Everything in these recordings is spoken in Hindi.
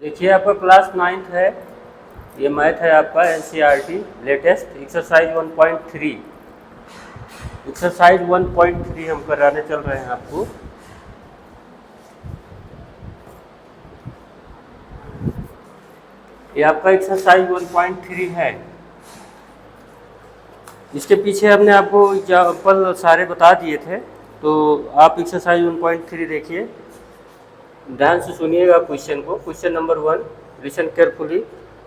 देखिए आपका क्लास 9th है। ये मैथ है आपका एनसीईआरटी लेटेस्ट एक्सरसाइज 1.3। एक्सरसाइज 1.3 हम कराने चल रहे हैं आपको। ये आपका एक्सरसाइज 1.3 है। इसके पीछे हमने आपको एग्जाम्पल सारे बता दिए थे, तो आप एक्सरसाइज 1.3 देखिए, ध्यान से सुनिएगा क्वेश्चन को। Question number 1, listen carefully.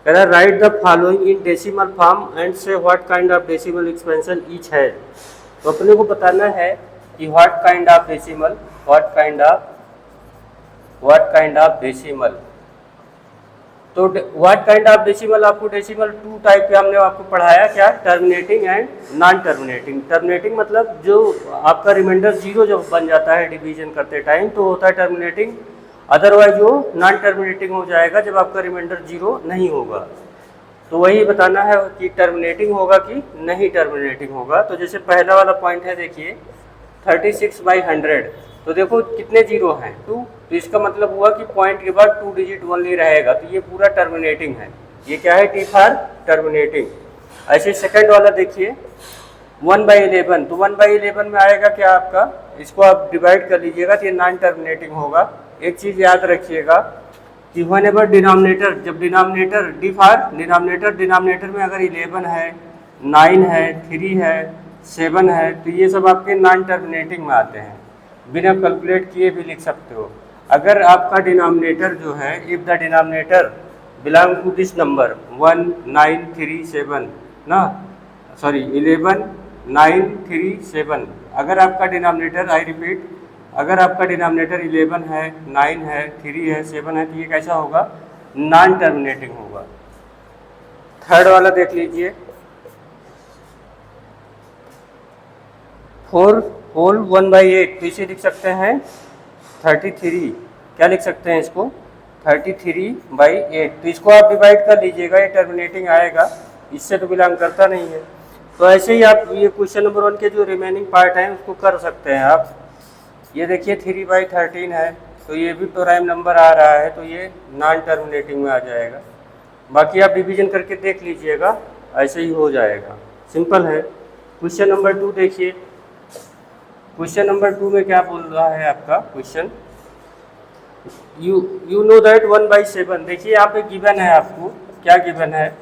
कह रहा write the following in decimal form and say what kind of decimal expansion each है। तो अपने को बताना है कि what kind of decimal, what kind of decimal. तो व्हाट काइंड ऑफ डेसिमल, आपको डेसिमल 2 टाइप के हमने आपको पढ़ाया, क्या? Terminating and non terminating. Terminating मतलब जो आपका रिमाइंडर 0 जब बन जाता है डिवीजन करते टाइम तो होता है टर्मिनेटिंग, अदरवाइज वो नॉन टर्मिनेटिंग हो जाएगा जब आपका रिमाइंडर 0 नहीं होगा। तो वही बताना है कि टर्मिनेटिंग होगा कि नहीं टर्मिनेटिंग होगा। तो जैसे पहला वाला पॉइंट है, देखिए 36/100, तो देखो कितने जीरो हैं? 2। तो इसका मतलब हुआ कि पॉइंट के बाद 2 डिजिट ओनली रहेगा, तो ये पूरा टर्मिनेटिंग है। ये क्या है? T for terminating. ऐसे सेकंड वाला देखिए 1/11, तो 1/11 में आएगा क्या आपका? इसको आप डिवाइड कर लीजिएगा तो ये नॉन टर्मिनेटिंग होगा। एक चीज़ याद रखिएगा कि व्हेनेवर डिनोमिनेटर, जब डिनोमिनेटर डी फॉर डिनोमिनेटर में अगर 11 है, 9 है, 3 है, 7 है, तो ये सब आपके नॉन टर्मिनेटिंग में आते हैं, बिना कैलकुलेट किए भी लिख सकते हो। अगर आपका डिनोमिनेटर जो है, if the denominator belong to this number 1 9 3 7 ना, सॉरी 11 9 3 7, अगर आपका डिनोमिनेटर, आई रिपीट, अगर आपका डिनोमिनेटर 11 है, 9 है, 3 है, 7 है, तो ये कैसा होगा? नॉन टर्मिनेटिंग होगा। थर्ड वाला देख लीजिए 4 होल 1/8, तो इसे लिख सकते हैं 33। क्या लिख सकते हैं इसको? 33/8। तो इसको आप डिवाइड कर लीजिएगा, ये टर्मिनेटिंग आएगा, इससे तो बिलोंग करता नहीं है। तो ऐसे ही आप ये क्वेश्चन नंबर 1 के जो रिमेनिंग पार्ट हैं उसको कर सकते हैं आप। ये देखिए 3/13 है, तो ये भी प्राइम नंबर आ रहा है, तो ये नॉन टर्मिनेटिंग में आ जाएगा। बाकी आप डिवीजन करके देख लीजिएगा, ऐसे ही हो जाएगा, सिंपल है। क्वेश्चन नंबर 2 देखिए। क्वेश्चन नंबर 2 में क्या बोल रहा है आपका क्वेश्चन? यू नो दैट 1/7, देखिए यहाँ पे गिवन है आपको, क्या गिवन है?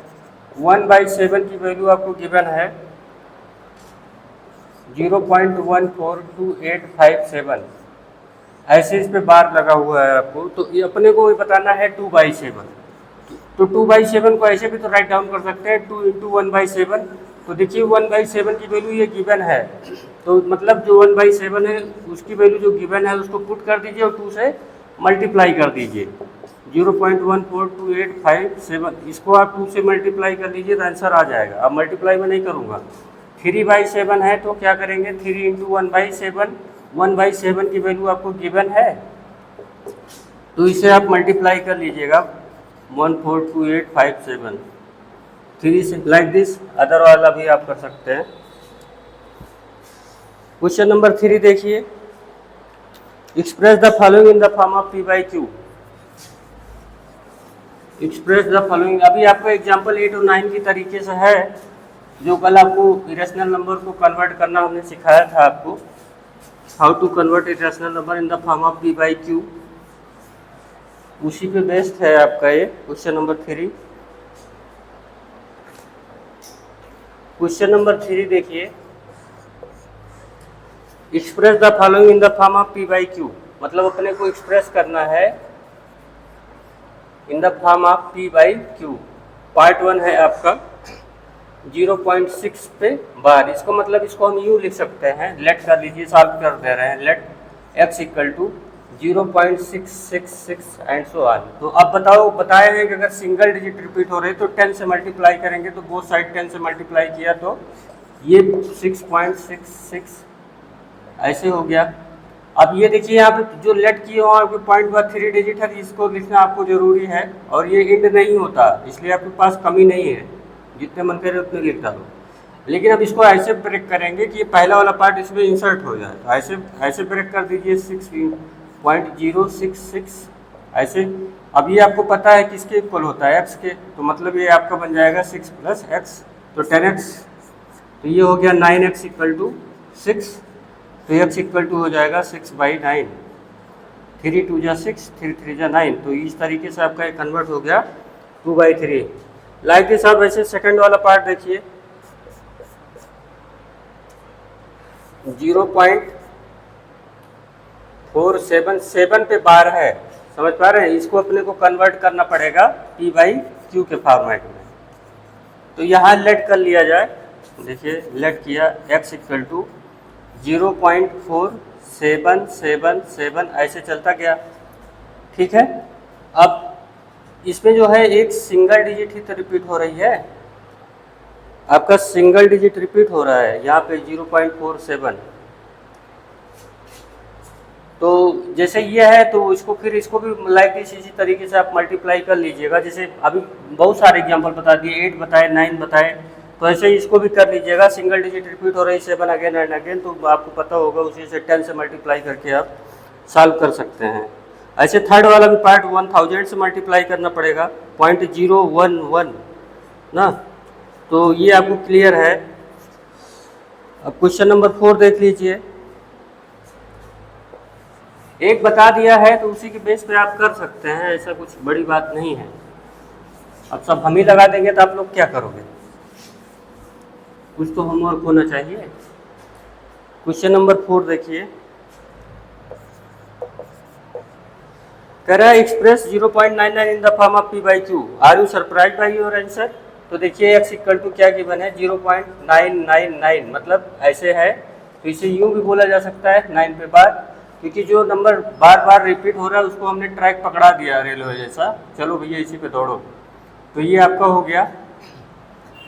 1/7 की वैल्यू आपको गिवन है 0.142857। ऐसे इस पे बार लगा हुआ है आपको, तो ये अपने को बताना है 2/7। तो 2/7 को ऐसे भी तो राइट डाउन कर सकते हैं, 2 × 1/7। तो देखिए 1/7 की वैल्यू ये गिवन है, तो मतलब जो 1/7 है उसकी वैल्यू जो गिवन है उसको पुट कर दीजिए और 2 से मल्टीप्लाई कर दीजिए। 0.142857, इसको आप 2 से मल्टीप्लाई कर लीजिए तो आंसर आ जाएगा। अब मल्टीप्लाई में नहीं करूँगा। 3/7 है तो क्या करेंगे? 3 × 1/7, 1/7 की वैल्यू आपको गिवन है, तो इसे आप मल्टीप्लाई कर लीजिएगा 142857। 3 से लाइक दिस, अदर वाला भी आप कर सकते हैं। क्वेश्चन नंबर 3 देखिए। Express the following in the form of P/Q। Express the following, अभी आपका एग्जाम्पल 8 और 9 की तरीके से है, जो कल आपको इरेशनल नंबर को कन्वर्ट करना हमने सिखाया था आपको, how to convert irrational number in the form of P/Q, उसी पे बेस्ड है आपका ये क्वेश्चन नंबर 3। क्वेश्चन नंबर 3 देखिए। Express the following in the form of P/Q, मतलब अपने को एक्सप्रेस करना है इन the form of P/Q। Part 1 है आपका 0.6 पे बार, इसको मतलब इसको हम यूँ लिख सकते हैं, लेट कर लीजिए, सॉल्व कर दे रहे हैं, let x = 0.666 and so on. तो अब बताए हैं कि अगर सिंगल डिजिट रिपीट हो रहे तो 10 से मल्टीप्लाई करेंगे, तो बोथ साइड 10 से मल्टीप्लाई किया तो ये 6.66 ऐसे हो गया। अब ये देखिए यहाँ पे जो लेट किए हो आपके पॉइंट बाद 3 डिजिट है, इसको लिखना आपको जरूरी है, और ये इंड नहीं होता, इसलिए आपके पास कमी नहीं है, जितने मन करे उतने लिख डालो। लेकिन अब इसको ऐसे ब्रेक करेंगे कि पहला वाला पार्ट इसमें इंसर्ट हो जाए, तो ऐसे ब्रेक कर दीजिए 6.066 ऐसे, अब ये आपको पता है किसके इक्वल होता है, x के, तो मतलब ये आपका बन जाएगा 6 + x, तो 10x, तो ये हो गया 9x = 6, तो x इक्वल टू हो जाएगा 6/9, 3 2 जा 6, 3 3 जा 9, तो इस तरीके से आपका ये कन्वर्ट हो गया 2/3। लाइक दिस आप वैसे सेकंड वाला पार्ट देखिए, 0.477 पे बार है, समझ पा रहे हैं, इसको अपने को कन्वर्ट करना पड़ेगा P/Q के फॉर्मेट में। तो यहाँ लेट कर लिया जाए, देखिए लेट किया, x = 0.4777 ऐसे चलता गया, ठीक है। अब इसमें जो है एक सिंगल डिजिट ही तो रिपीट हो रही है, आपका सिंगल डिजिट रिपीट हो रहा है यहाँ पे 0.47, तो जैसे ये है तो इसको फिर इसको भी लाइक इसी तरीके से आप मल्टीप्लाई कर लीजिएगा, जैसे अभी बहुत सारे एग्जांपल बता दिए, 8 बताए, 9 बताए, तो ऐसे ही इसको भी कर लीजिएगा, सिंगल डिजिट रिपीट हो रही 7 अगेन एंड अगेन, तो आपको पता होगा, उसी से 10 से मल्टीप्लाई करके आप सॉल्व कर सकते हैं। ऐसे थर्ड वाला भी पार्ट 1000 से मल्टीप्लाई करना पड़ेगा, 0.011 ना, तो ये आपको क्लियर है। अब क्वेश्चन नंबर 4 देख लीजिए, एक बता दिया है तो उसी के बेस पे आप कर सकते हैं, ऐसा कुछ बड़ी बात नहीं है। अब सब हम ही लगा देंगे तो आप लोग क्या करोगे, कुछ तो होमवर्क होना चाहिए। क्वेश्चन नंबर 4 देखिए, कह रहा है express 0.99 in the form of P/Q, are you surprise by your answer. तो देखिए x = क्या गिवन है, 0.999, मतलब ऐसे है, तो इसे यूं भी बोला जा सकता है 9 पे बार, क्योंकि जो नंबर बार बार रिपीट हो रहा है उसको हमने ट्रैक पकड़ा दिया रेलवे जैसा, चलो भैया इसी पे दौड़ो, तो ये आपका हो गया।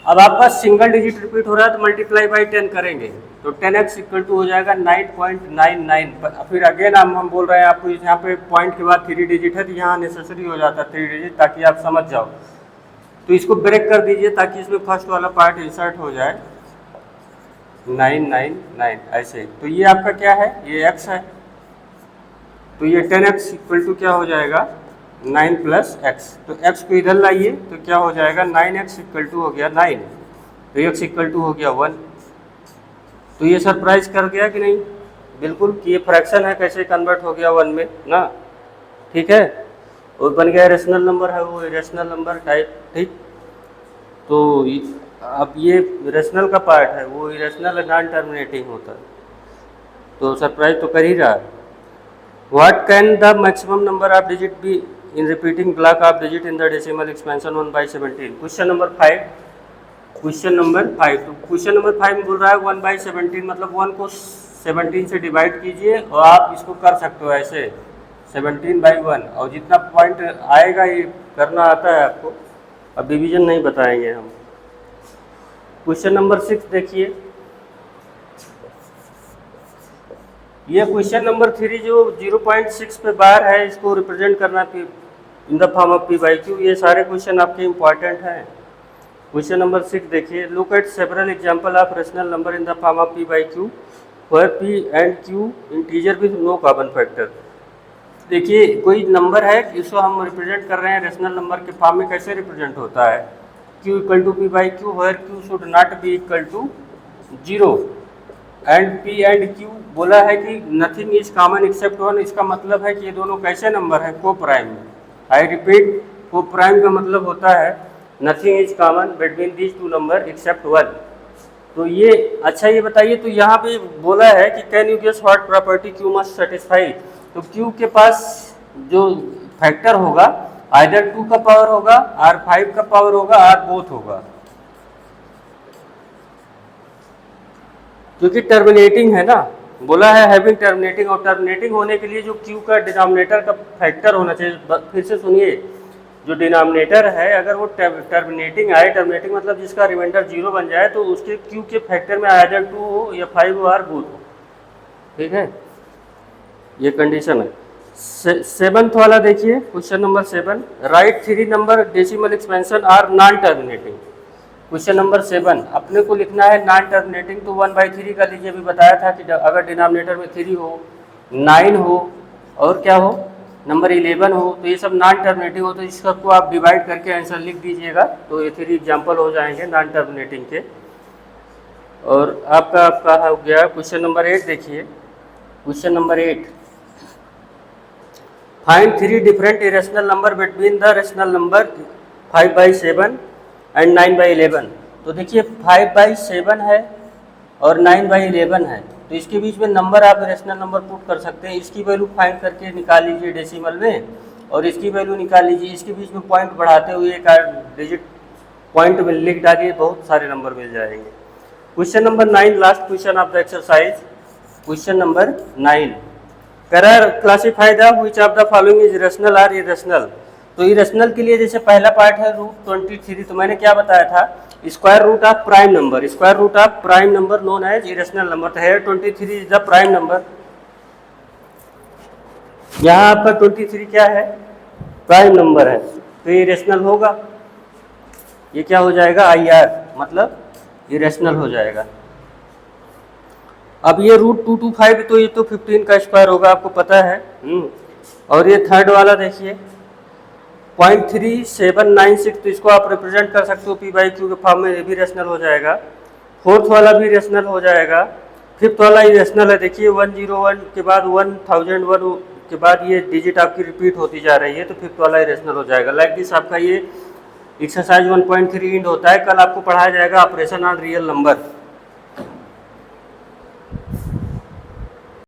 अब आपका सिंगल डिजिट रिपीट हो रहा है तो मल्टीप्लाई बाई 10 करेंगे, तो 10x = हो जाएगा 9.99, फिर अगेन हम बोल रहे हैं आपको, यहाँ पे पॉइंट के बाद 3 डिजिट है तो यहाँ नेसेसरी हो जाता है 3 डिजिट, ताकि आप समझ जाओ, तो इसको ब्रेक कर दीजिए ताकि इसमें फर्स्ट वाला पार्ट इंसर्ट हो जाए, 999 ऐसे, तो ये आपका क्या है, ये x है, तो ये 10x = क्या हो जाएगा, 9 + x, तो x को इधर लाइए तो क्या हो जाएगा, 9x = हो गया 9, तो x = हो गया 1, तो ये सरप्राइज कर गया कि नहीं, बिल्कुल, कि ये फ्रैक्शन है कैसे कन्वर्ट हो गया 1 में ना, ठीक है, और बन गया रेशनल नंबर है, वो रेशनल नंबर टाइप, ठीक। तो अब ये रेशनल का पार्ट है, वो इरेशनल नॉन टर्मिनेटिंग होता है, तो सरप्राइज तो कर ही रहा है। What can the maximum number of digit be in repeating block of digit in the decimal expansion 1/17। Question number 5, question number 5, तो क्वेश्चन नंबर 5 में बोल रहा है 1/17, मतलब 1 को 17 से डिवाइड कीजिए, और आप इसको कर सकते हो ऐसे 17/1, और जितना पॉइंट आएगा ये करना आता है आपको, अब डिवीजन नहीं बताएंगे हम। क्वेश्चन नंबर 6 देखिए, ये क्वेश्चन नंबर 3 जो 0.6 पे बार है, इसको रिप्रेजेंट करना इन द फॉर्म ऑफ P/Q, ये सारे क्वेश्चन आपके इंपॉर्टेंट हैं। क्वेश्चन नंबर 6 देखिए, look at several example of rational number in the form of P/Q where P and Q integer with no common factor. देखिए कोई नंबर है, इसको हम रिप्रेजेंट कर रहे हैं रेशनल नंबर के फॉर्म में, कैसे रिप्रेजेंट होता है, Q = P/Q where Q should not be equal to 0 and P and Q बोला है कि नथिंग इज कॉमन एक्सेप्ट 1, इसका मतलब है कि ये दोनों कैसे नंबर है, को प्राइम में। आई रिपीट, को प्राइम का मतलब होता है nothing is common between these two number except 1। तो ये अच्छा, ये बताइए, तो यहाँ पे बोला है कि can you guess what property Q must satisfy, तो Q के पास जो फैक्टर होगा आइदर 2 का पावर होगा, और 5 का पावर होगा, और बोथ होगा, क्योंकि टर्मिनेटिंग है ना, बोला है हैविंग टर्मिनेटिंग, और टर्मिनेटिंग होने के लिए जो Q का डिनोमिनेटर का फैक्टर होना चाहिए। फिर से सुनिए, जो डिनोमिनेटर है अगर वो टर्मिनेटिंग आए, टर्मिनेटिंग मतलब जिसका रिमाइंडर 0 बन जाए, तो उसके Q के फैक्टर में आइदर 2 हो या 5 हो, और बोथ हो, ठीक है, ये कंडीशन है। 7th वाला देखिए, question number 7, write 3 number decimal expansion are non terminating. Question number 7 अपने को लिखना है नॉन टर्मिनेटिंग, तो 1/3 का लीजिए, अभी बताया था कि अगर डिनोमिनेटर में 3 हो, 9 हो, और क्या हो, नंबर 11 हो, तो ये सब नॉन टर्मिनेटिंग हो, तो इस सबको आप डिवाइड करके आंसर लिख दीजिएगा। तो ये 3 एग्जाम्पल हो जाएंगे नॉन टर्मिनेटिंग के। और आपका हो गया क्वेश्चन नंबर 8। देखिए question number 8, find 3 different irrational number between the rational number 5/7 and 9/11। तो देखिए 5/7 है और 9/11 है, तो इसके बीच में नंबर आप रेशनल नंबर पुट कर सकते हैं। इसकी वैल्यू फाइंड करके निकाल लीजिए डेसिमल में, और इसकी वैल्यू निकाल लीजिए। इसके बीच में पॉइंट बढ़ाते हुए एक डिजिट पॉइंट में लिख डालिए, बहुत सारे नंबर मिल जाएंगे। Question number 9, last question of the exercise, question number 9, classify the which of the following is rational और इरेशनल। तो इरेशनल के लिए जैसे पहला पार्ट है √23, तो मैंने क्या बताया था, square root of prime number, square root of prime number known as irrational number. तो है 23 इज द प्राइम नंबर। यहाँ आपका 23 क्या है, प्राइम नंबर है, तो ये इरेशनल होगा। ये क्या हो जाएगा, IR, मतलब इरेशनल हो जाएगा। अब ये √225, तो ये तो 15 का स्क्वायर होगा, आपको पता है। और ये थर्ड वाला देखिए 0.3796, तो इसको आप रिप्रेजेंट कर सकते हो P/Q के फॉर्म में, ये भी रेशनल हो जाएगा। फोर्थ वाला भी रेशनल हो जाएगा। फिफ्थ वाला इरेशनल है, देखिए 101 के बाद 1001 के बाद ये डिजिट आपकी रिपीट होती जा रही है, तो फिफ्थ वाला इरेशनल हो जाएगा। लाइक दिस आपका ये एक्सरसाइज 1.3 इंड होता है। कल आपको पढ़ाया जाएगा ऑपरेशन ऑन रियल नंबर।